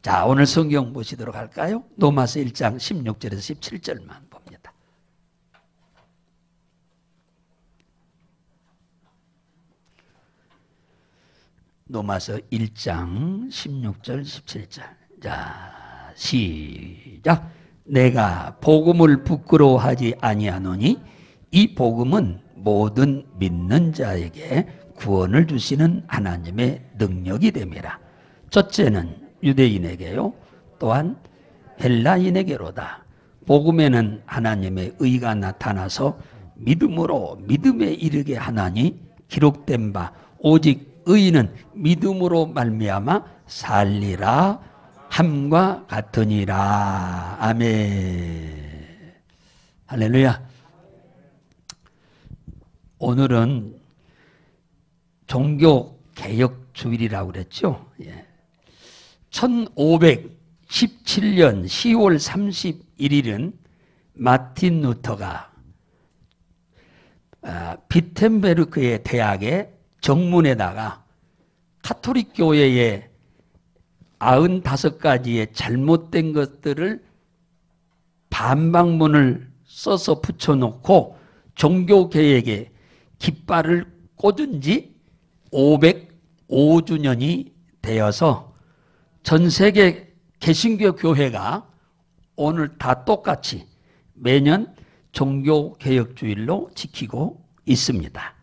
자, 오늘 성경 보시도록 할까요? 로마서 1장 16절에서 17절만 봅니다. 로마서 1장 16절 17절. 자, 시작. 내가 복음을 부끄러워하지 아니하노니 이 복음은 모든 믿는 자에게 구원을 주시는 하나님의 능력이 됨이라. 첫째는 유대인에게요, 또한 헬라인에게로다. 복음에는 하나님의 의가 나타나서 믿음으로 믿음에 이르게 하나니 기록된 바 오직 의인은 믿음으로 말미암아 살리라 함과 같으니라. 아멘. 할렐루야. 오늘은 종교개혁주일이라고 그랬죠. 예. 1517년 10월 31일은 마틴 루터가 비텐베르크의 대학의 정문에다가 카톨릭 교회의 95가지의 잘못된 것들을 반박문을 써서 붙여놓고 종교개혁에 깃발을 꽂은 지 505주년이 되어서 전 세계 개신교 교회가 오늘 다 똑같이 매년 종교개혁주일로 지키고 있습니다.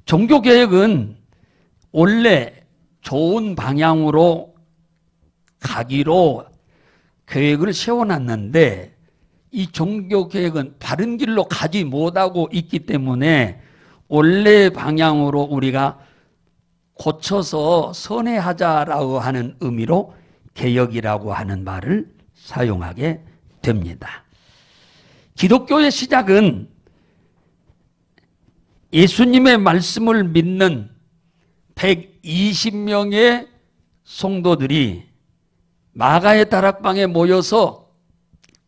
종교개혁은 원래 좋은 방향으로 가기로 계획을 세워놨는데 이 종교개혁은 바른 길로 가지 못하고 있기 때문에 원래 방향으로 우리가 고쳐서 선회하자라고 하는 의미로 개혁이라고 하는 말을 사용하게 됩니다. 기독교의 시작은 예수님의 말씀을 믿는 120명의 성도들이 마가의 다락방에 모여서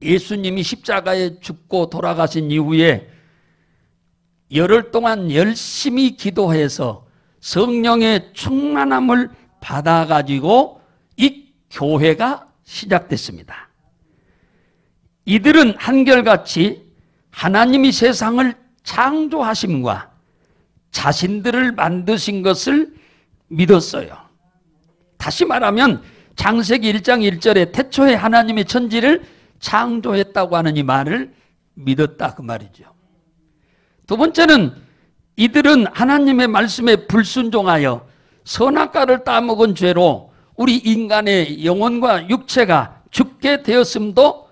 예수님이 십자가에 죽고 돌아가신 이후에 열흘 동안 열심히 기도해서 성령의 충만함을 받아가지고 이 교회가 시작됐습니다. 이들은 한결같이 하나님이 세상을 창조하심과 자신들을 만드신 것을 믿었어요. 다시 말하면 창세기 1장 1절에 태초에 하나님이 천지를 창조했다고 하는 이 말을 믿었다 그 말이죠. 두 번째는 이들은 하나님의 말씀에 불순종하여 선악과를 따먹은 죄로 우리 인간의 영혼과 육체가 죽게 되었음도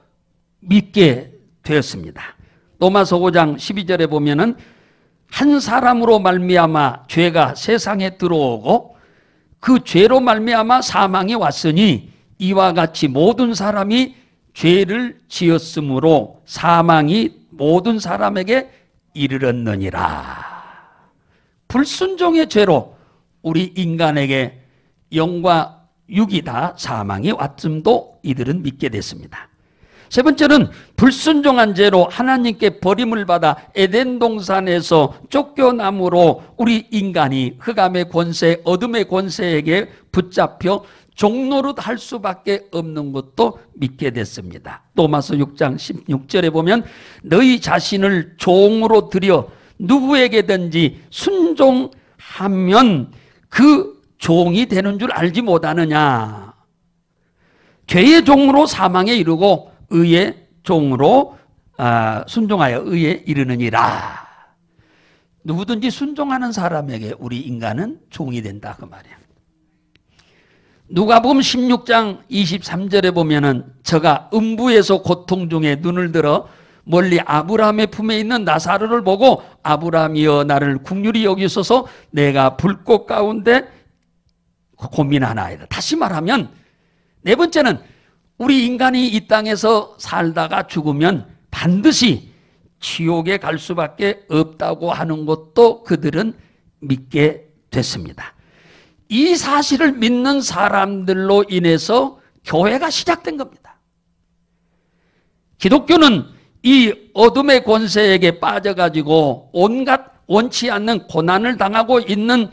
믿게 되었습니다. 로마서 5장 12절에 보면은 한 사람으로 말미암아 죄가 세상에 들어오고 그 죄로 말미암아 사망이 왔으니 이와 같이 모든 사람이 죄를 지었으므로 사망이 모든 사람에게 이르렀느니라. 불순종의 죄로 우리 인간에게 영과 육이 다 사망이 왔음도 이들은 믿게 됐습니다. 세 번째는 불순종한 죄로 하나님께 버림을 받아 에덴 동산에서 쫓겨남으로 우리 인간이 흑암의 권세, 어둠의 권세에게 붙잡혀 종노릇 할 수밖에 없는 것도 믿게 됐습니다. 로마서 6장 16절에 보면 너희 자신을 종으로 들여 누구에게든지 순종하면 그 종이 되는 줄 알지 못하느냐. 죄의 종으로 사망에 이르고 의의 종으로 순종하여 의에 이르느니라. 누구든지 순종하는 사람에게 우리 인간은 종이 된다 그 말이에요. 누가복음 16장 23절에 보면은 저가 음부에서 고통 중에 눈을 들어 멀리 아브라함의 품에 있는 나사로를 보고 아브라함이여 나를 긍휼히 여기소서 내가 불꽃 가운데 고민하나이다. 다시 말하면 네 번째는 우리 인간이 이 땅에서 살다가 죽으면 반드시 지옥에 갈 수밖에 없다고 하는 것도 그들은 믿게 됐습니다. 이 사실을 믿는 사람들로 인해서 교회가 시작된 겁니다. 기독교는 이 어둠의 권세에게 빠져가지고 온갖 원치 않는 고난을 당하고 있는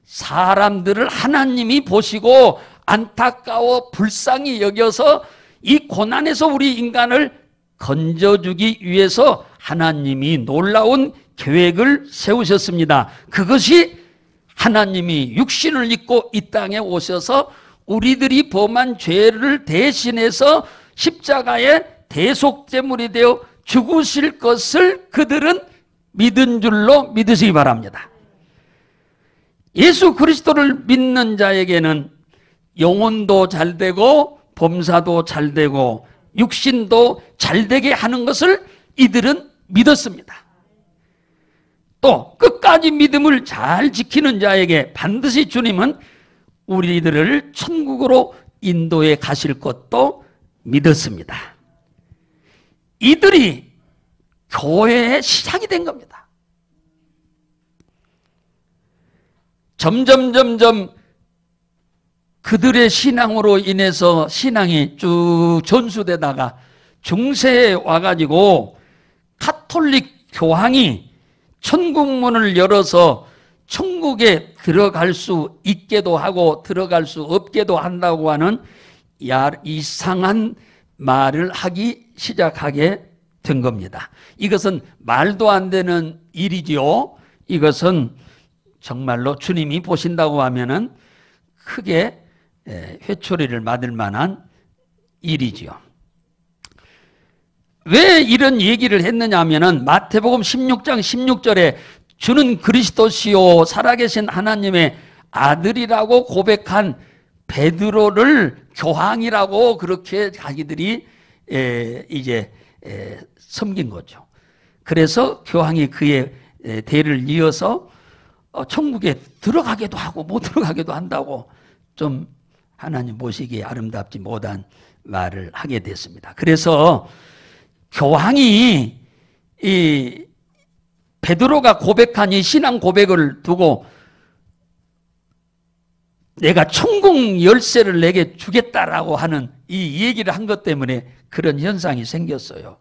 사람들을 하나님이 보시고 안타까워 불쌍히 여겨서 이 고난에서 우리 인간을 건져주기 위해서 하나님이 놀라운 계획을 세우셨습니다. 그것이 하나님이 육신을 입고 이 땅에 오셔서 우리들이 범한 죄를 대신해서 십자가의 대속제물이 되어 죽으실 것을 그들은 믿은 줄로 믿으시기 바랍니다. 예수 그리스도를 믿는 자에게는 영혼도 잘되고 범사도 잘되고 육신도 잘되게 하는 것을 이들은 믿었습니다. 또 끝까지 믿음을 잘 지키는 자에게 반드시 주님은 우리들을 천국으로 인도해 가실 것도 믿었습니다. 이들이 교회의 시작이 된 겁니다. 점점 그들의 신앙으로 인해서 신앙이 쭉 전수되다가 중세에 와가지고 가톨릭 교황이 천국문을 열어서 천국에 들어갈 수 있게도 하고 들어갈 수 없게도 한다고 하는 이상한 말을 하기 시작하게 된 겁니다. 이것은 말도 안 되는 일이지요. 이것은 정말로 주님이 보신다고 하면은 크게 회초리를 맞을 만한 일이지요. 왜 이런 얘기를 했느냐 하면은 마태복음 16장 16절에 주는 그리스도시요 살아계신 하나님의 아들이라고 고백한 베드로를 교황이라고 그렇게 자기들이 이제 섬긴 거죠. 그래서 교황이 그의 대를 이어서 천국에 들어가기도 하고 못 들어가기도 한다고 좀 하나님 보시기에 아름답지 못한 말을 하게 됐습니다. 그래서 교황이 이 베드로가 고백한 이 신앙 고백을 두고 내가 천국 열쇠를 내게 주겠다라고 하는 이 얘기를 한 것 때문에 그런 현상이 생겼어요.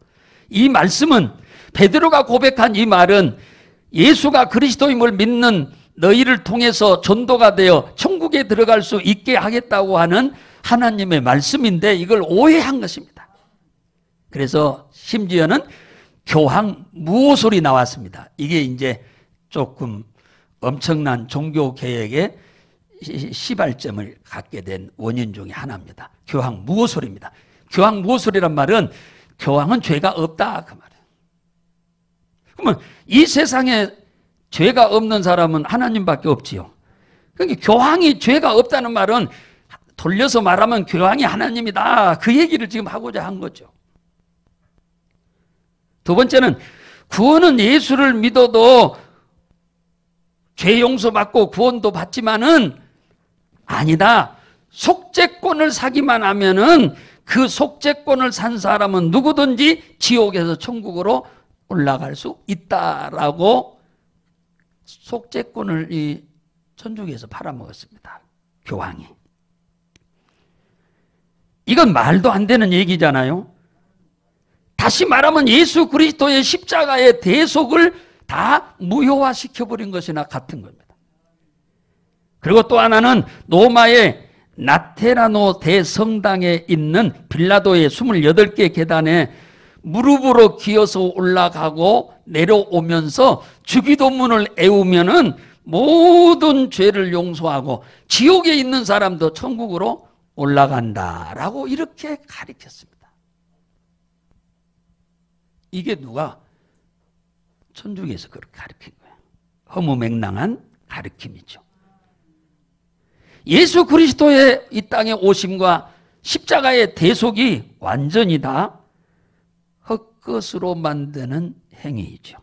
이 말씀은 베드로가 고백한 이 말은 예수가 그리스도임을 믿는 너희를 통해서 전도가 되어 천국에 들어갈 수 있게 하겠다고 하는 하나님의 말씀인데 이걸 오해한 것입니다. 그래서 심지어는 교황 무호설이 나왔습니다. 이게 이제 조금 엄청난 종교 개혁의 시발점을 갖게 된 원인 중에 하나입니다. 교황 무호설입니다. 교황 무호설이란 말은 교황은 죄가 없다 그 말이에요. 그러면 이 세상에 죄가 없는 사람은 하나님밖에 없지요. 그러니까 교황이 죄가 없다는 말은 돌려서 말하면 교황이 하나님이다 그 얘기를 지금 하고자 한 거죠. 두 번째는 구원은 예수를 믿어도 죄 용서받고 구원도 받지만은 아니다. 속죄권을 사기만 하면은 그 속죄권을 산 사람은 누구든지 지옥에서 천국으로 올라갈 수 있다라고 속죄권을 이 천주교에서 팔아먹었습니다. 교황이. 이건 말도 안 되는 얘기잖아요. 다시 말하면 예수 그리스도의 십자가의 대속을 다 무효화시켜버린 것이나 같은 겁니다. 그리고 또 하나는 로마의 나테라노 대성당에 있는 빌라도의 28개 계단에 무릎으로 기어서 올라가고 내려오면서 주기도문을 애우면은 모든 죄를 용서하고 지옥에 있는 사람도 천국으로 올라간다라고 이렇게 가르쳤습니다. 이게 누가? 천주교에서 그렇게 가르친 거예요. 허무맹랑한 가르침이죠. 예수 그리스도의 이 땅에 오심과 십자가의 대속이 완전히 다 헛것으로 만드는 행위이죠.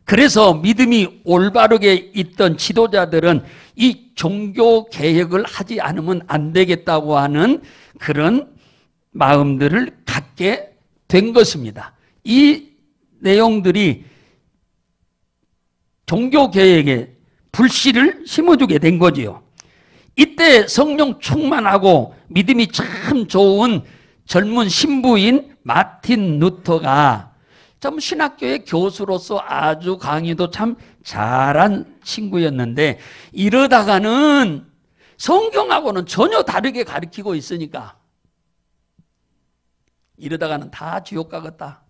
그래서 믿음이 올바르게 있던 지도자들은 이 종교 개혁을 하지 않으면 안 되겠다고 하는 그런 마음들을 갖게 된 것입니다. 이 내용들이 종교 개혁에 불씨를 심어주게 된 거지요. 이때 성령 충만하고 믿음이 참 좋은 젊은 신부인 마틴 루터가 좀 신학교의 교수로서 아주 강의도 참 잘한 친구였는데 이러다가는 성경하고는 전혀 다르게 가르치고 있으니까 이러다가는 다 지옥 가겠다.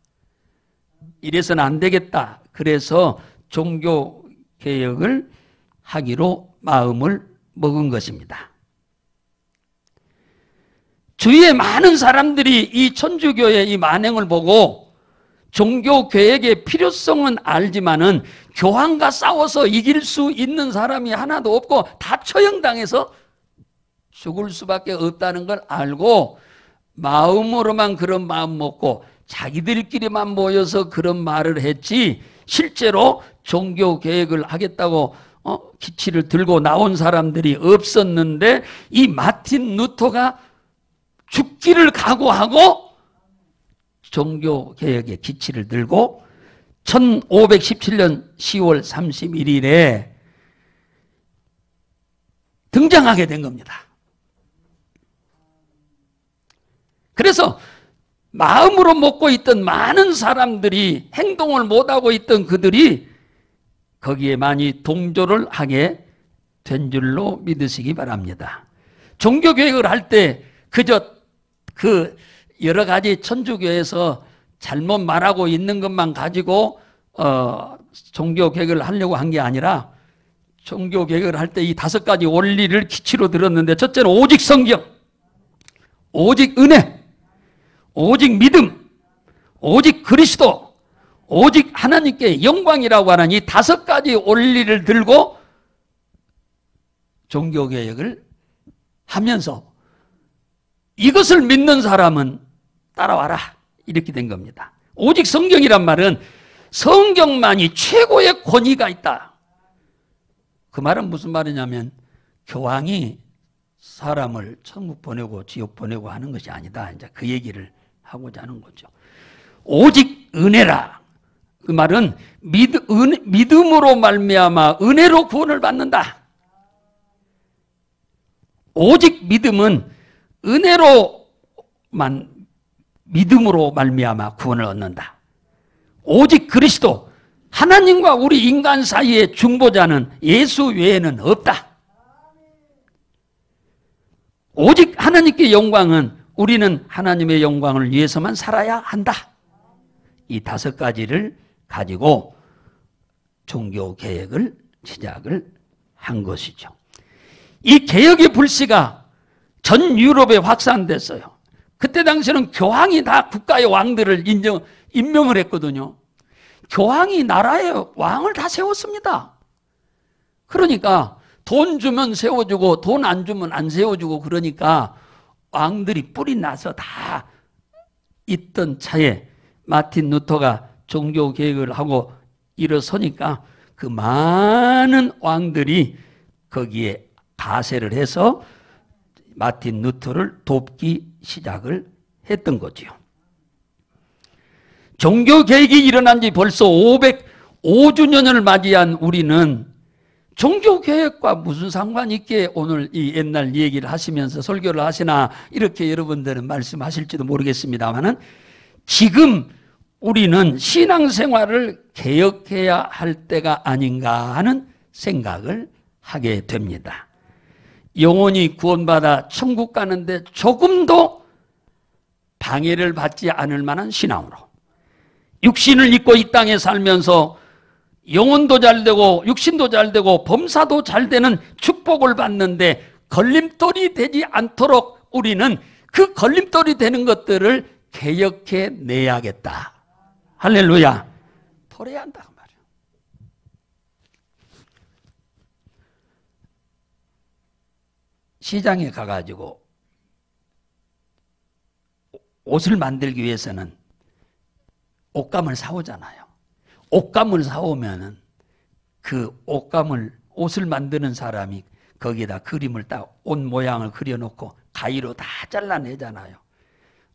이래서는 안 되겠다. 그래서 종교개혁을 하기로 마음을 먹은 것입니다. 주위에 많은 사람들이 이 천주교의 이 만행을 보고 종교개혁의 필요성은 알지만은 교황과 싸워서 이길 수 있는 사람이 하나도 없고 다 처형당해서 죽을 수밖에 없다는 걸 알고 마음으로만 그런 마음 먹고 자기들끼리만 모여서 그런 말을 했지 실제로 종교개혁을 하겠다고 기치를 들고 나온 사람들이 없었는데 이 마틴 루터가 죽기를 각오하고 종교개혁의 기치를 들고 1517년 10월 31일에 등장하게 된 겁니다. 그래서 마음으로 먹고 있던 많은 사람들이 행동을 못하고 있던 그들이 거기에 많이 동조를 하게 된 줄로 믿으시기 바랍니다. 종교개혁을 할 때 그저 그 여러 가지 천주교에서 잘못 말하고 있는 것만 가지고 종교개혁을 하려고 한 게 아니라 종교개혁을 할 때 이 5가지 원리를 기치로 들었는데 첫째는 오직 성경, 오직 은혜, 오직 믿음, 오직 그리스도, 오직 하나님께 영광이라고 하는 이 5가지 원리를 들고 종교개혁을 하면서 이것을 믿는 사람은 따라와라 이렇게 된 겁니다. 오직 성경이란 말은 성경만이 최고의 권위가 있다. 그 말은 무슨 말이냐면 교황이 사람을 천국 보내고 지옥 보내고 하는 것이 아니다. 이제 그 얘기를 하고자 하는 거죠. 오직 은혜라. 그 말은 믿음으로 말미암아 은혜로 구원을 받는다. 오직 믿음은 은혜로만 믿음으로 말미암아 구원을 얻는다. 오직 그리스도 하나님과 우리 인간 사이의 중보자는 예수 외에는 없다. 오직 하나님께 영광은 우리는 하나님의 영광을 위해서만 살아야 한다. 이 5가지를 가지고 종교개혁을 시작을 한 것이죠. 이 개혁의 불씨가 전 유럽에 확산됐어요. 그때 당시에는 교황이 다 국가의 왕들을 임명을 했거든요. 교황이 나라의 왕을 다 세웠습니다. 그러니까 돈 주면 세워주고 돈 안 주면 안 세워주고 그러니까 왕들이 뿔이 나서 다 있던 차에 마틴 루터가 종교개혁을 하고 일어서니까 그 많은 왕들이 거기에 가세를 해서 마틴 루터를 돕기 시작을 했던 거지요. 종교개혁이 일어난 지 벌써 505주년을 맞이한 우리는 종교개혁과 무슨 상관이 있게 오늘 이 옛날 얘기를 하시면서 설교를 하시나 이렇게 여러분들은 말씀하실지도 모르겠습니다만은 지금 우리는 신앙생활을 개혁해야 할 때가 아닌가 하는 생각을 하게 됩니다. 영혼이 구원받아 천국 가는데 조금도 방해를 받지 않을 만한 신앙으로 육신을 입고 이 땅에 살면서 영혼도 잘 되고 육신도 잘 되고 범사도 잘 되는 축복을 받는데 걸림돌이 되지 않도록 우리는 그 걸림돌이 되는 것들을 개혁해 내야겠다. 할렐루야. 버려야 한다 그 말이에요. 시장에 가가지고 옷을 만들기 위해서는 옷감을 사오잖아요. 옷감을 사오면은 그 옷을 만드는 사람이 거기에다 그림을 딱 옷 모양을 그려놓고 가위로 다 잘라내잖아요.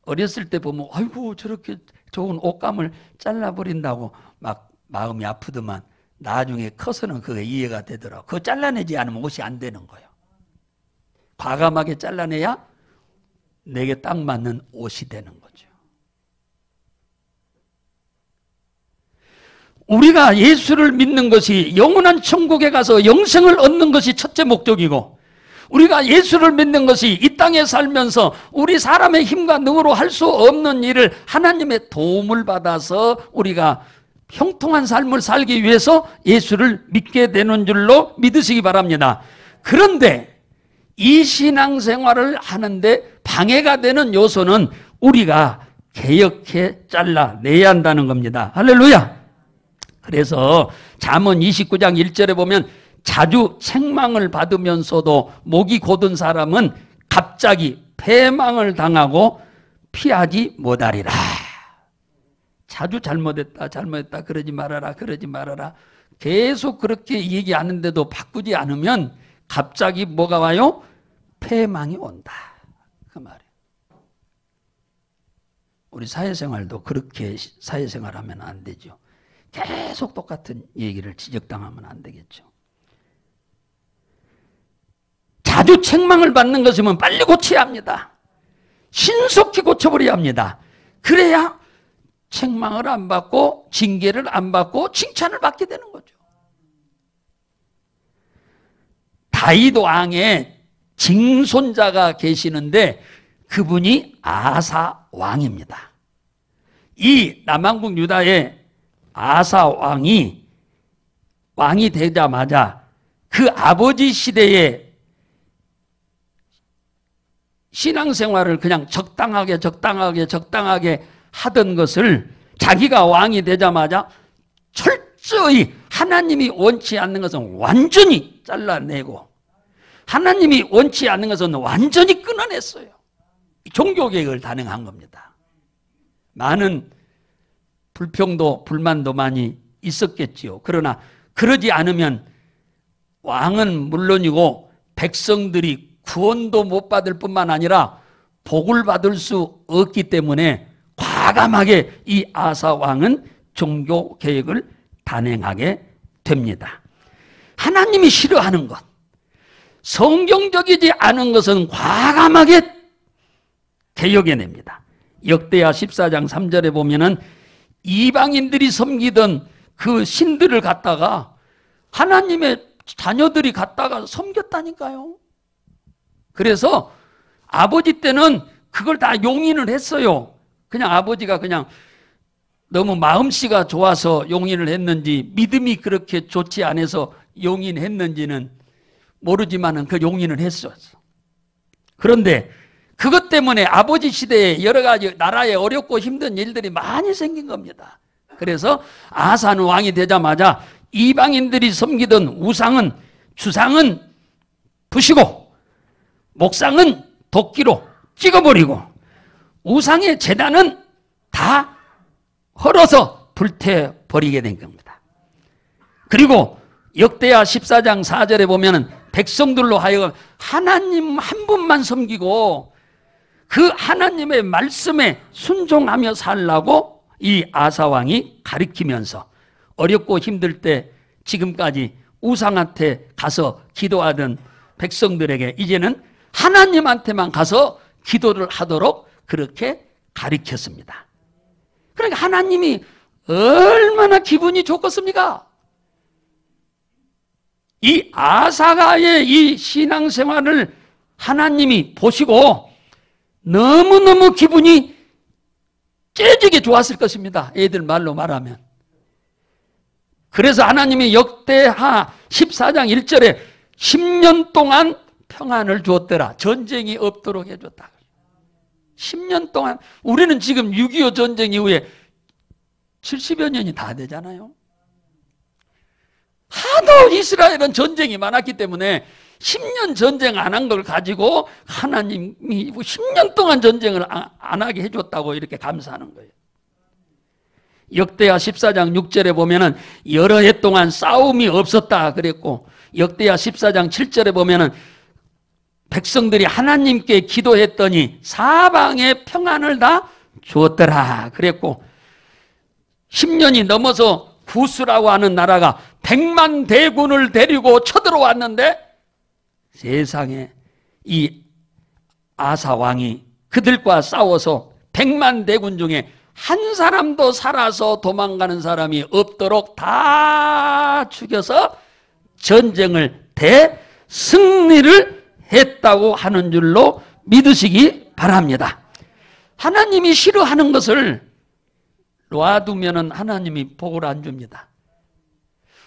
어렸을 때 보면 아이고 저렇게 좋은 옷감을 잘라버린다고 막 마음이 아프더만 나중에 커서는 그게 이해가 되더라고요. 그거 잘라내지 않으면 옷이 안 되는 거예요. 과감하게 잘라내야 내게 딱 맞는 옷이 되는 거죠. 우리가 예수를 믿는 것이 영원한 천국에 가서 영생을 얻는 것이 첫째 목적이고 우리가 예수를 믿는 것이 이 땅에 살면서 우리 사람의 힘과 능으로 할 수 없는 일을 하나님의 도움을 받아서 우리가 형통한 삶을 살기 위해서 예수를 믿게 되는 줄로 믿으시기 바랍니다. 그런데 이 신앙생활을 하는데 방해가 되는 요소는 우리가 개혁해 잘라내야 한다는 겁니다. 할렐루야. 그래서 잠언 29장 1절에 보면 자주 책망을 받으면서도 목이 곧은 사람은 갑자기 패망을 당하고 피하지 못하리라. 자주 잘못했다 그러지 말아라 계속 그렇게 얘기하는데도 바꾸지 않으면 갑자기 뭐가 와요? 패망이 온다, 그 말이에요. 우리 사회생활도 그렇게 사회생활하면 안 되죠. 계속 똑같은 얘기를 지적당하면 안 되겠죠. 자주 책망을 받는 것이면 빨리 고쳐야 합니다. 신속히 고쳐버려야 합니다. 그래야 책망을 안 받고 징계를 안 받고 칭찬을 받게 되는 거죠. 다윗 왕의 징손자가 계시는데 그분이 아사 왕입니다. 이 남왕국 유다의 아사 왕이 되자마자 그 아버지 시대에 신앙생활을 그냥 적당하게 하던 것을 자기가 왕이 되자마자 철저히 하나님이 원치 않는 것은 완전히 잘라내고 하나님이 원치 않는 것은 완전히 끊어냈어요. 종교개혁을 단행한 겁니다. 많은 불평도 불만도 많이 있었겠지요. 그러나 그러지 않으면 왕은 물론이고 백성들이 구원도 못 받을 뿐만 아니라 복을 받을 수 없기 때문에 과감하게 이 아사 왕은 종교개혁을 단행하게 됩니다. 하나님이 싫어하는 것, 성경적이지 않은 것은 과감하게 개혁해냅니다. 역대하 14장 3절에 보면은 이방인들이 섬기던 그 신들을 갖다가 하나님의 자녀들이 갖다가 섬겼다니까요. 그래서 아버지 때는 그걸 다 용인을 했어요. 그냥 아버지가 그냥 너무 마음씨가 좋아서 용인을 했는지 믿음이 그렇게 좋지 않아서 용인했는지는 모르지만은 그 용인을 했었어. 그런데 그것 때문에 아버지 시대에 여러 가지 나라에 어렵고 힘든 일들이 많이 생긴 겁니다. 그래서 아사는 왕이 되자마자 이방인들이 섬기던 주상은 부시고 목상은 도끼로 찍어버리고 우상의 제단은 다 헐어서 불태버리게 된 겁니다. 그리고 역대하 14장 4절에 보면 백성들로 하여금 하나님 한 분만 섬기고 그 하나님의 말씀에 순종하며 살라고 이 아사왕이 가리키면서 어렵고 힘들 때 지금까지 우상한테 가서 기도하던 백성들에게 이제는 하나님한테만 가서 기도를 하도록 그렇게 가리켰습니다. 그러니까 하나님이 얼마나 기분이 좋겠습니까? 이 아사가의 이 신앙생활을 하나님이 보시고 너무너무 기분이 째지게 좋았을 것입니다. 애들 말로 말하면. 그래서 하나님이 역대하 14장 1절에 10년 동안 평안을 주었더라. 전쟁이 없도록 해줬다. 10년 동안. 우리는 지금 6.25 전쟁 이후에 70여 년이 다 되잖아요. 하도 이스라엘은 전쟁이 많았기 때문에 10년 전쟁 안 한 걸 가지고 하나님이 10년 동안 전쟁을 안 하게 해줬다고 이렇게 감사하는 거예요. 역대하 14장 6절에 보면은 여러 해 동안 싸움이 없었다 그랬고 역대하 14장 7절에 보면은 백성들이 하나님께 기도했더니 사방에 평안을 다 주었더라 그랬고 10년이 넘어서 구스라고 하는 나라가 100만 대군을 데리고 쳐들어왔는데 세상에 이 아사 왕이 그들과 싸워서 100만 대군 중에 한 사람도 살아서 도망가는 사람이 없도록 다 죽여서 전쟁을 대승리를 했다고 하는 줄로 믿으시기 바랍니다. 하나님이 싫어하는 것을 놔두면 하나님이 복을 안 줍니다.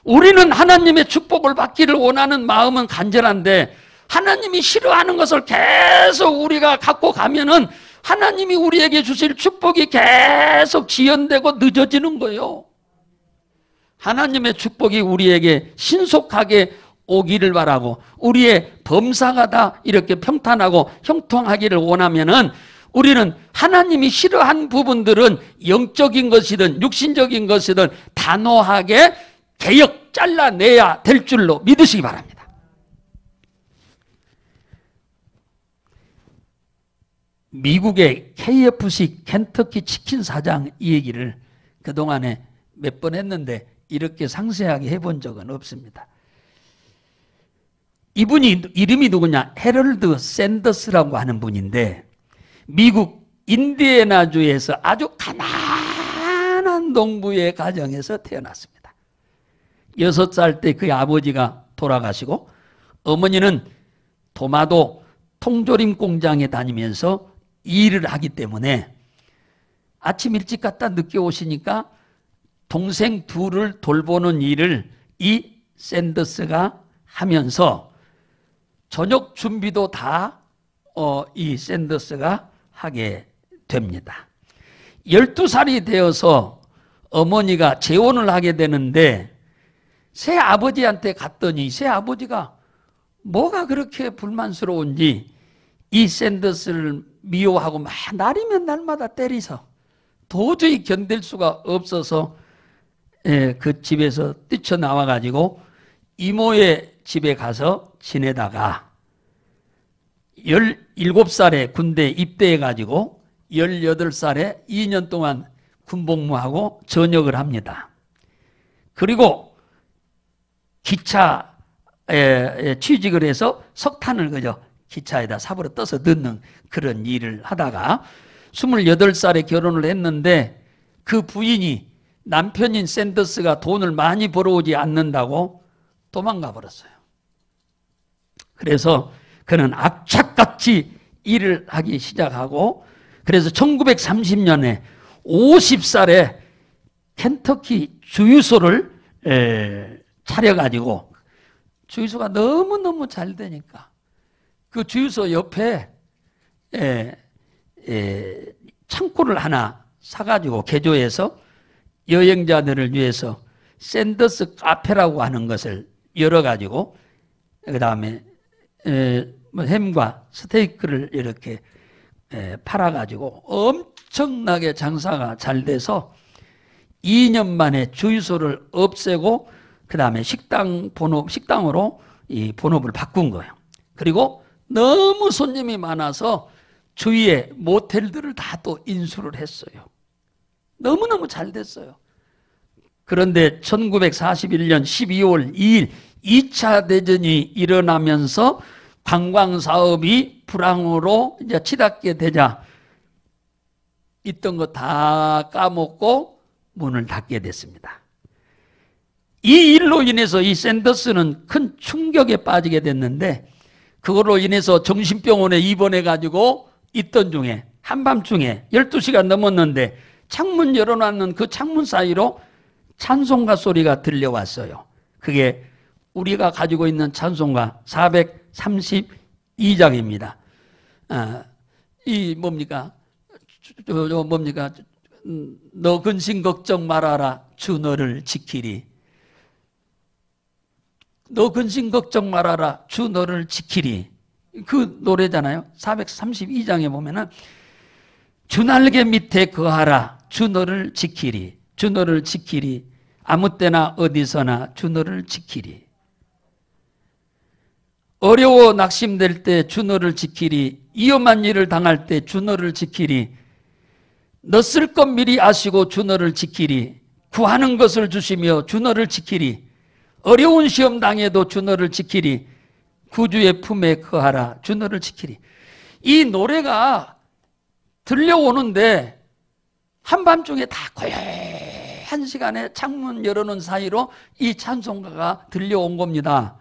우리는 하나님의 축복을 받기를 원하는 마음은 간절한데 하나님이 싫어하는 것을 계속 우리가 갖고 가면은 하나님이 우리에게 주실 축복이 계속 지연되고 늦어지는 거예요. 하나님의 축복이 우리에게 신속하게 오기를 바라고 우리의 범사가 다 이렇게 평탄하고 형통하기를 원하면은 우리는 하나님이 싫어한 부분들은 영적인 것이든 육신적인 것이든 단호하게 개역 잘라내야 될 줄로 믿으시기 바랍니다. 미국의 KFC 켄터키 치킨 사장 이 얘기를 그동안에 몇 번 했는데 이렇게 상세하게 해본 적은 없습니다. 이분이 이름이 누구냐? 해럴드 샌더스라고 하는 분인데 미국 인디애나주에서 아주 가난한 농부의 가정에서 태어났습니다. 6살 때 그의 아버지가 돌아가시고 어머니는 도마도 통조림 공장에 다니면서 일을 하기 때문에 아침 일찍 갔다 늦게 오시니까 동생 둘을 돌보는 일을 이 샌더스가 하면서 저녁 준비도 다 이 샌더스가 하게 됩니다. 12살이 되어서 어머니가 재혼을 하게 되는데 새 아버지한테 갔더니 새 아버지가 뭐가 그렇게 불만스러운지 이 샌더스를 미워하고 막 날이면 날마다 때리서 도저히 견딜 수가 없어서 그 집에서 뛰쳐나와가지고 이모의 집에 가서 지내다가 17살에 군대 입대해가지고 18살에 2년 동안 군복무하고 전역을 합니다. 그리고 기차에 취직을 해서 석탄을 그저 기차에다 삽으로 떠서 넣는 그런 일을 하다가 28살에 결혼을 했는데 그 부인이 남편인 샌더스가 돈을 많이 벌어오지 않는다고 도망가 버렸어요. 그래서 그는 악착같이 일을 하기 시작하고 그래서 1930년에 50살에 켄터키 주유소를 차려가지고 주유소가 너무너무 잘 되니까 그 주유소 옆에 창고를 하나 사가지고 개조해서 여행자들을 위해서 샌더스 카페라고 하는 것을 열어가지고 그 다음에 햄과 스테이크를 이렇게 팔아가지고 엄청나게 장사가 잘 돼서 2년 만에 주유소를 없애고 그 다음에 식당으로 이 본업을 바꾼 거예요. 그리고 너무 손님이 많아서 주위에 모텔들을 다 또 인수를 했어요. 너무너무 잘 됐어요. 그런데 1941년 12월 2일 2차 대전이 일어나면서 관광사업이 불황으로 이제 치닫게 되자 있던 거 다 까먹고 문을 닫게 됐습니다. 이 일로 인해서 이 샌더스는 큰 충격에 빠지게 됐는데 그걸로 인해서 정신병원에 입원해가지고 있던 중에 한밤중에 12시간 넘었는데 창문 열어놨는 그 창문 사이로 찬송가 소리가 들려왔어요. 그게 우리가 가지고 있는 찬송가 432장입니다. 이 뭡니까? 너 근심 걱정 말아라 주 너를 지키리. 너 근심 걱정 말아라 주 너를 지키리. 그 노래잖아요. 432장에 보면은 주 날개 밑에 거하라 주 너를 지키리. 주 너를 지키리. 아무 때나 어디서나 주 너를 지키리. 어려워 낙심될 때 주 너를 지키리. 위험한 일을 당할 때 주 너를 지키리. 너 쓸 것 미리 아시고 주 너를 지키리. 구하는 것을 주시며 주 너를 지키리. 어려운 시험 당해도 주 너를 지키리. 구주의 품에 거하라 주 너를 지키리. 이 노래가 들려오는데 한밤중에 다 고요한 시간에 창문 열어놓은 사이로 이 찬송가가 들려온 겁니다.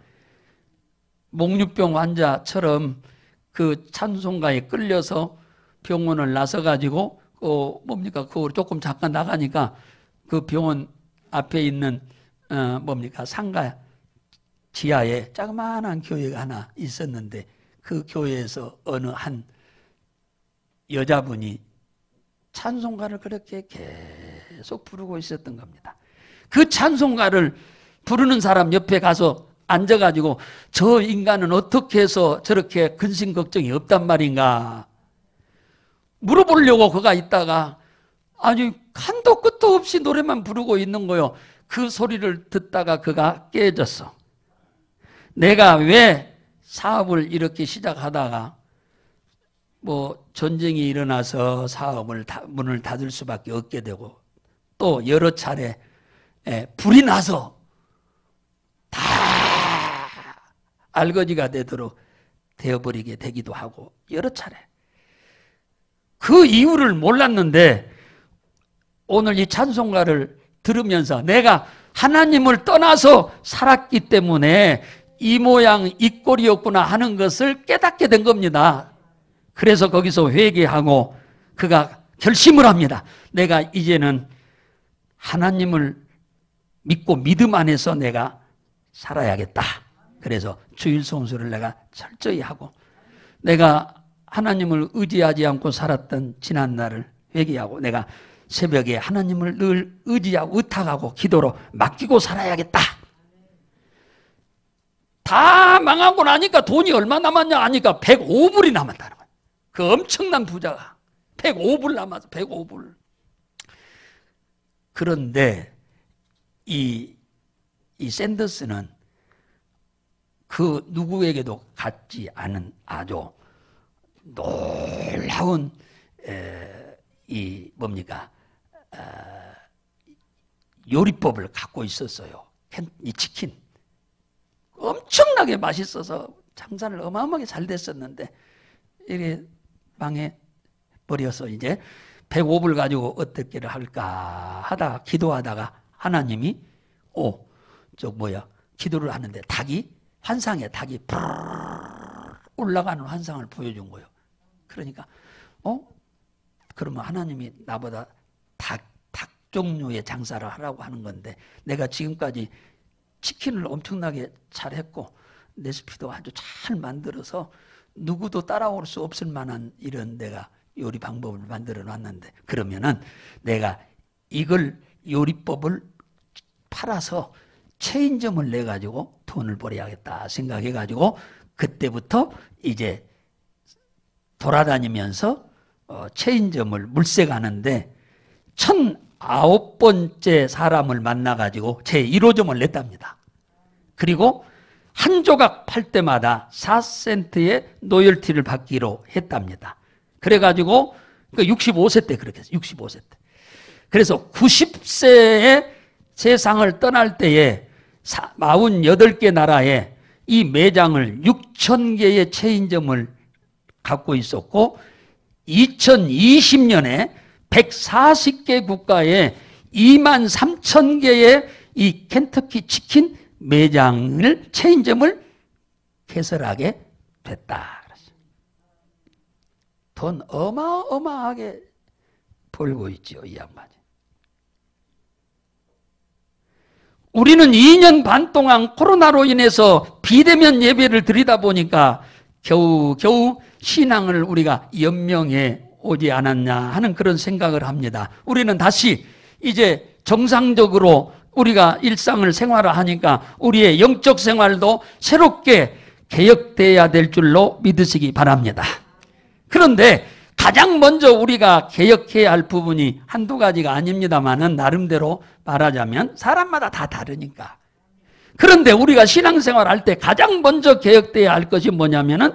목류병 환자처럼 그 찬송가에 끌려서 병원을 나서가지고 그걸 조금 잠깐 나가니까 그 병원 앞에 있는 상가 지하에 자그마한 교회가 하나 있었는데 그 교회에서 어느 한 여자분이 찬송가를 그렇게 계속 부르고 있었던 겁니다. 그 찬송가를 부르는 사람 옆에 가서 앉아가지고 저 인간은 어떻게 해서 저렇게 근심 걱정이 없단 말인가 물어보려고 그가 있다가 아니 한도 끝도 없이 노래만 부르고 있는 거요. 그 소리를 듣다가 그가 깨졌어. 내가 왜 사업을 이렇게 시작하다가 전쟁이 일어나서 사업을 문을 닫을 수밖에 없게 되고 또 여러 차례 불이 나서 다 알거지가 되도록 되어버리게 되기도 하고 여러 차례 그 이유를 몰랐는데 오늘 이 찬송가를 들으면서 내가 하나님을 떠나서 살았기 때문에 이 모양 이 꼴이었구나 하는 것을 깨닫게 된 겁니다. 그래서 거기서 회개하고 그가 결심을 합니다. 내가 이제는 하나님을 믿고 믿음 안에서 내가 살아야겠다. 그래서 주일 성수를 내가 철저히 하고 내가 하나님을 의지하지 않고 살았던 지난 날을 회개하고 내가 새벽에 하나님을 늘 의지하고 의탁하고 기도로 맡기고 살아야겠다. 다 망하고 나니까 돈이 얼마 남았냐 하니까 105불이 남았다는 거예요. 그 엄청난 부자가 105불 남았어. 105불. 그런데 이 샌더스는 그 누구에게도 갖지 않은 아주 놀라운 요리법을 갖고 있었어요. 이 치킨 엄청나게 맛있어서 장사를 어마어마하게 잘 됐었는데 이게 망해 버려서 이제 105불 가지고 어떻게 할까 하다가 기도하다가 하나님이 기도를 하는데 환상에 닭이 올라가는 환상을 보여준 거예요. 그러니까 그러면 하나님이 나보다 닭 종류의 장사를 하라고 하는 건데 내가 지금까지 치킨을 엄청나게 잘했고 레시피도 아주 잘 만들어서 누구도 따라올 수 없을 만한 이런 내가 요리 방법을 만들어 놨는데 그러면은 내가 이걸 요리법을 팔아서 체인점을 내가지고 돈을 벌어야겠다 생각해가지고 그때부터 이제 돌아다니면서 체인점을 물색하는데 1009번째 사람을 만나가지고 제1호점을 냈답니다. 그리고 한 조각 팔 때마다 4센트의 로열티를 받기로 했답니다. 그래가지고 65세 때 그렇게 했어요. 65세 때. 그래서 90세에 세상을 떠날 때에 48개 나라에 이 매장을 6,000개의 체인점을 갖고 있었고 2020년에 140개 국가에 23,000개의 이 켄터키 치킨 매장을 체인점을 개설하게 됐다. 돈 어마어마하게 벌고 있죠, 이 양반이. 우리는 2년 반 동안 코로나로 인해서 비대면 예배를 드리다 보니까 겨우 신앙을 우리가 연명해 오지 않았냐 하는 그런 생각을 합니다. 우리는 다시 이제 정상적으로 우리가 일상을 생활하니까 우리의 영적 생활도 새롭게 개혁돼야 될 줄로 믿으시기 바랍니다. 그런데 가장 먼저 우리가 개혁해야 할 부분이 한두 가지가 아닙니다만은 나름대로 말하자면 사람마다 다 다르니까. 그런데 우리가 신앙생활 할 때 가장 먼저 개혁돼야 할 것이 뭐냐면은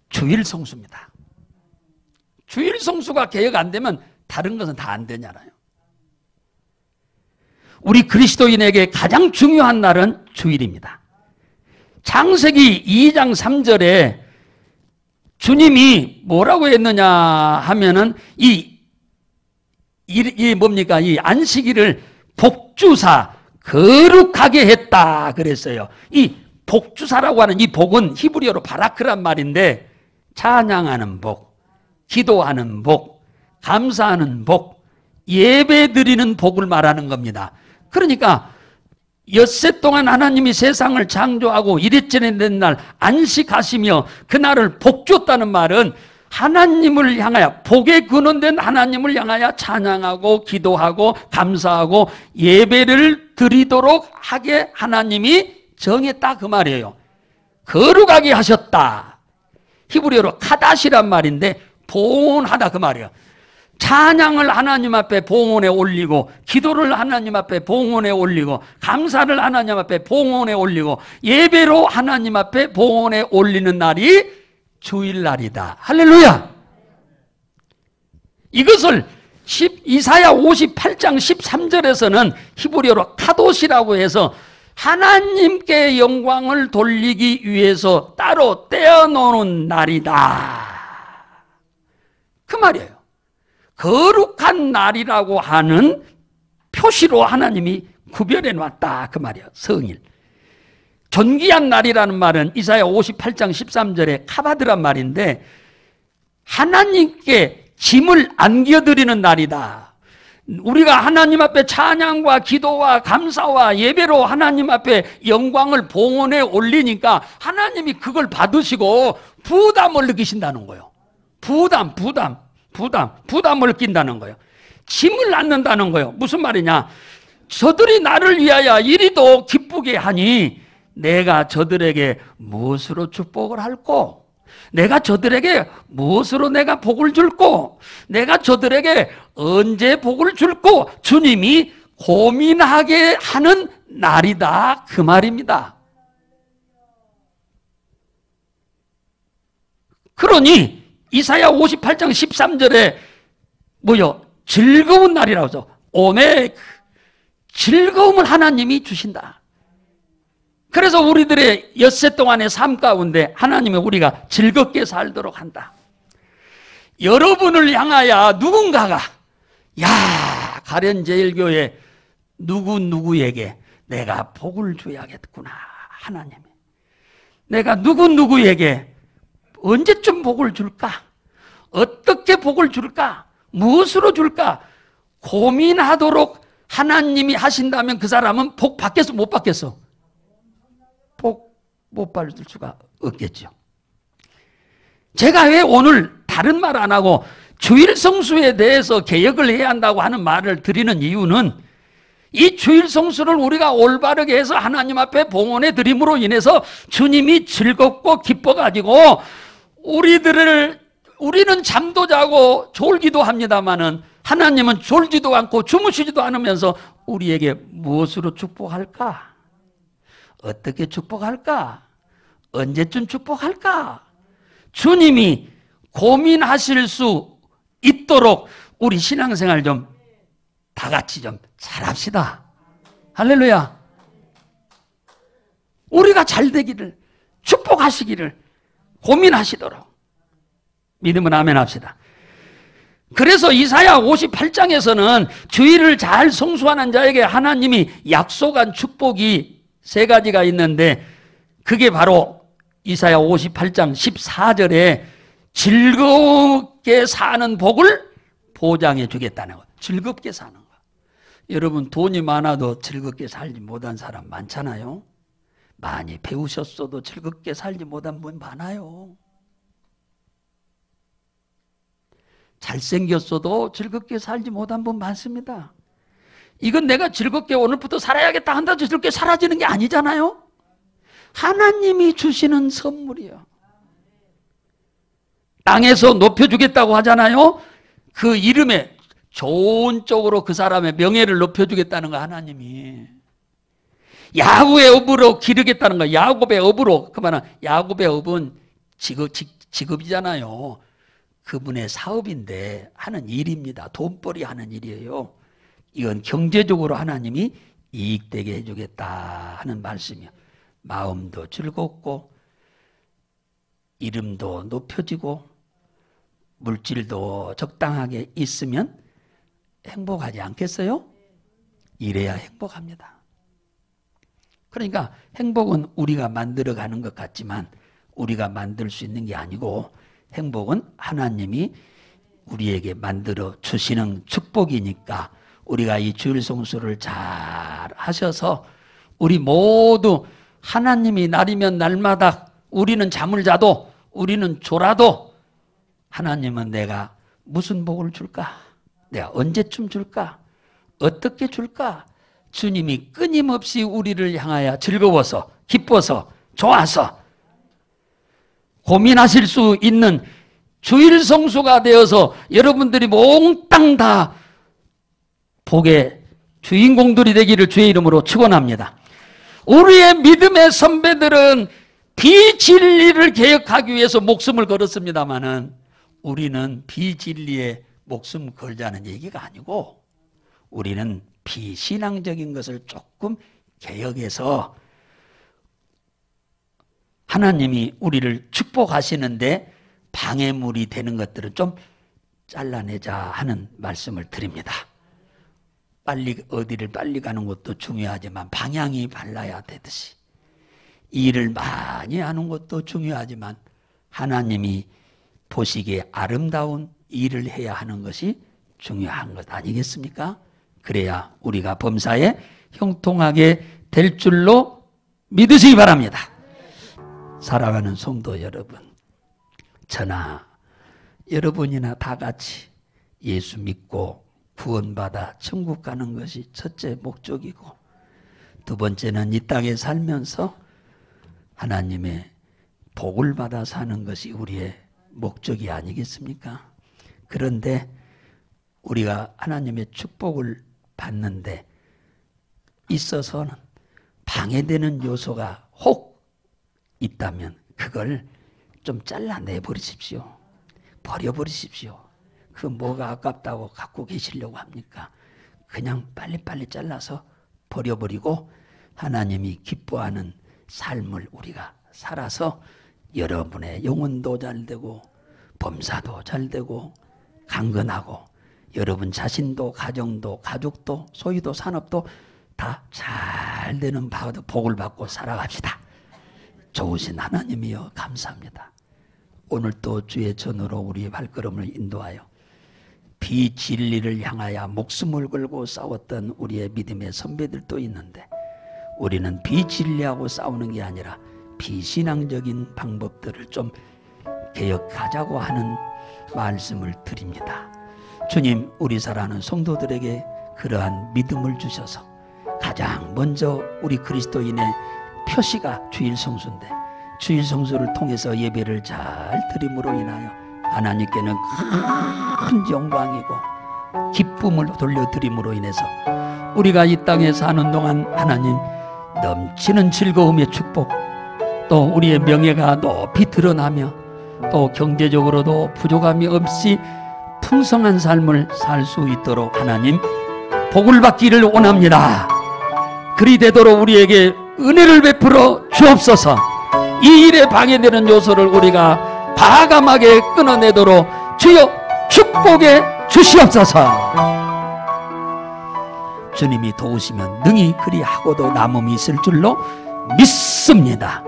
주일 성수입니다. 주일 성수가 개혁 안 되면 다른 것은 다 안 되잖아요. 우리 그리스도인에게 가장 중요한 날은 주일입니다. 창세기 2장 3절에 주님이 뭐라고 했느냐 하면은 이 안식일을 복주사 거룩하게 했다 그랬어요. 이 복주사라고 하는 이 복은 히브리어로 바라크란 말인데 찬양하는 복, 기도하는 복, 감사하는 복, 예배 드리는 복을 말하는 겁니다. 그러니까 엿새 동안 하나님이 세상을 창조하고 이랬저랬 된 날 안식하시며 그날을 복 줬다는 말은 하나님을 향하여, 복에 근원된 하나님을 향하여 찬양하고 기도하고 감사하고 예배를 드리도록 하게 하나님이 정했다 그 말이에요. 거룩하게 하셨다. 히브리어로 카다시란 말인데 봉헌하다 그 말이에요. 찬양을 하나님 앞에 봉헌에 올리고, 기도를 하나님 앞에 봉헌에 올리고, 감사를 하나님 앞에 봉헌에 올리고, 예배로 하나님 앞에 봉헌에 올리는 날이 주일날이다. 할렐루야. 이것을 이사야 58장 13절에서는 히브리어로 카도시라고 해서 하나님께 영광을 돌리기 위해서 따로 떼어놓는 날이다 그 말이에요. 거룩한 날이라고 하는 표시로 하나님이 구별해 놨다 그 말이에요. 성일. 존귀한 날이라는 말은 이사야 58장 13절에 카바드란 말인데 하나님께 짐을 안겨드리는 날이다. 우리가 하나님 앞에 찬양과 기도와 감사와 예배로 하나님 앞에 영광을 봉헌에 올리니까 하나님이 그걸 받으시고 부담을 느끼신다는 거예요. 부담을 느낀다는 거예요. 짐을 안는다는 거예요. 무슨 말이냐? 저들이 나를 위하여 이리도 기쁘게 하니 내가 저들에게 무엇으로 축복을 할꼬? 내가 저들에게 무엇으로 내가 복을 줄꼬? 내가 저들에게 언제 복을 줄꼬? 주님이 고민하게 하는 날이다 그 말입니다. 그러니 이사야 58장 13절에 즐거운 날이라고 하죠. 오메, 즐거움을 하나님이 주신다. 그래서 우리들의 엿새 동안의 삶 가운데 하나님이 우리가 즐겁게 살도록 한다. 여러분을 향하여 누군가가 가련제일교회 누구누구에게 내가 복을 줘야겠구나. 하나님이 내가 누구누구에게 언제쯤 복을 줄까? 어떻게 복을 줄까? 무엇으로 줄까? 고민하도록 하나님이 하신다면 그 사람은 복 받겠어? 못 받겠어? 복 못 받을 수가 없겠죠. 제가 왜 오늘 다른 말 안 하고 주일 성수에 대해서 개혁을 해야 한다고 하는 말을 드리는 이유는 이 주일 성수를 우리가 올바르게 해서 하나님 앞에 봉헌해 드림으로 인해서 주님이 즐겁고 기뻐가지고 우리는 잠도 자고 졸기도 합니다마는 하나님은 졸지도 않고 주무시지도 않으면서 우리에게 무엇으로 축복할까? 어떻게 축복할까? 언제쯤 축복할까? 주님이 고민하실 수 있도록 우리 신앙생활 좀 다 같이 좀 잘합시다. 할렐루야. 우리가 잘 되기를, 축복하시기를 고민하시도록 믿음은 아멘 합시다. 그래서 이사야 58장에서는 주일을 잘 성수하는 자에게 하나님이 약속한 축복이 세 가지가 있는데 그게 바로 이사야 58장 14절에 즐겁게 사는 복을 보장해 주겠다는 거예요. 즐겁게 사는 거. 여러분 돈이 많아도 즐겁게 살지 못한 사람 많잖아요. 많이 배우셨어도 즐겁게 살지 못한 분 많아요. 잘생겼어도 즐겁게 살지 못한 분 많습니다. 이건 내가 즐겁게 오늘부터 살아야겠다 한다고 즐겁게 사라지는 게 아니잖아요. 하나님이 주시는 선물이요. 땅에서 높여주겠다고 하잖아요. 그 이름에 좋은 쪽으로 그 사람의 명예를 높여주겠다는 거 하나님이. 야곱의 업으로 기르겠다는 거. 야곱의 업으로. 그만한 야곱의 업은 직업이잖아요. 그분의 사업인데 하는 일입니다. 돈벌이 하는 일이에요. 이건 경제적으로 하나님이 이익되게 해주겠다 하는 말씀이에요. 마음도 즐겁고 이름도 높여지고 물질도 적당하게 있으면 행복하지 않겠어요? 이래야 행복합니다. 그러니까 행복은 우리가 만들어가는 것 같지만 우리가 만들 수 있는 게 아니고 행복은 하나님이 우리에게 만들어 주시는 축복이니까 우리가 이 주일 성수를 잘 하셔서 우리 모두 하나님이 날이면 날마다 우리는 잠을 자도 우리는 졸아도 하나님은 내가 무슨 복을 줄까? 내가 언제쯤 줄까? 어떻게 줄까? 주님이 끊임없이 우리를 향하여 즐거워서 기뻐서 좋아서 고민하실 수 있는 주일 성수가 되어서 여러분들이 몽땅 다 복의 주인공들이 되기를 주의 이름으로 축원합니다. 우리의 믿음의 선배들은 비진리를 개혁하기 위해서 목숨을 걸었습니다마는 우리는 비진리에 목숨 걸자는 얘기가 아니고 우리는 비신앙적인 것을 조금 개혁해서 하나님이 우리를 축복하시는데 방해물이 되는 것들은 좀 잘라내자 하는 말씀을 드립니다. 어디를 빨리 가는 것도 중요하지만 방향이 발라야 되듯이 일을 많이 하는 것도 중요하지만 하나님이 보시기에 아름다운 일을 해야 하는 것이 중요한 것 아니겠습니까? 그래야 우리가 범사에 형통하게 될 줄로 믿으시기 바랍니다. 사랑하는 성도 여러분, 저나 여러분이나 다 같이 예수 믿고 구원받아 천국 가는 것이 첫째 목적이고 두 번째는 이 땅에 살면서 하나님의 복을 받아 사는 것이 우리의 목적이 아니겠습니까? 그런데 우리가 하나님의 축복을 받는데 있어서는 방해되는 요소가 혹 있다면 그걸 좀 잘라내 버리십시오. 버려버리십시오. 그 뭐가 아깝다고 갖고 계시려고 합니까? 그냥 빨리빨리 잘라서 버려버리고 하나님이 기뻐하는 삶을 우리가 살아서 여러분의 영혼도 잘되고 범사도 잘되고 강건하고 여러분 자신도 가정도 가족도 소유도 산업도 다 잘되는 복을 받고 살아갑시다. 좋으신 하나님이여 감사합니다. 오늘 또 주의 전으로 우리의 발걸음을 인도하여 비진리를 향하여 목숨을 걸고 싸웠던 우리의 믿음의 선배들도 있는데 우리는 비진리하고 싸우는 게 아니라 비신앙적인 방법들을 좀 개혁하자고 하는 말씀을 드립니다. 주님, 우리 사랑하는 성도들에게 그러한 믿음을 주셔서 가장 먼저 우리 그리스도인의 표시가 주일 성수인데 주일 성수를 통해서 예배를 잘 드림으로 인하여 하나님께는 큰 영광이고 기쁨을 돌려드림으로 인해서 우리가 이 땅에 사는 동안 하나님 넘치는 즐거움의 축복 또 우리의 명예가 높이 드러나며 또 경제적으로도 부족함이 없이 풍성한 삶을 살 수 있도록 하나님 복을 받기를 원합니다. 그리 되도록 우리에게 은혜를 베풀어 주옵소서. 이 일에 방해되는 요소를 우리가 과감하게 끊어내도록 주여 축복해 주시옵소서. 주님이 도우시면 능히 그리하고도 남음이 있을 줄로 믿습니다.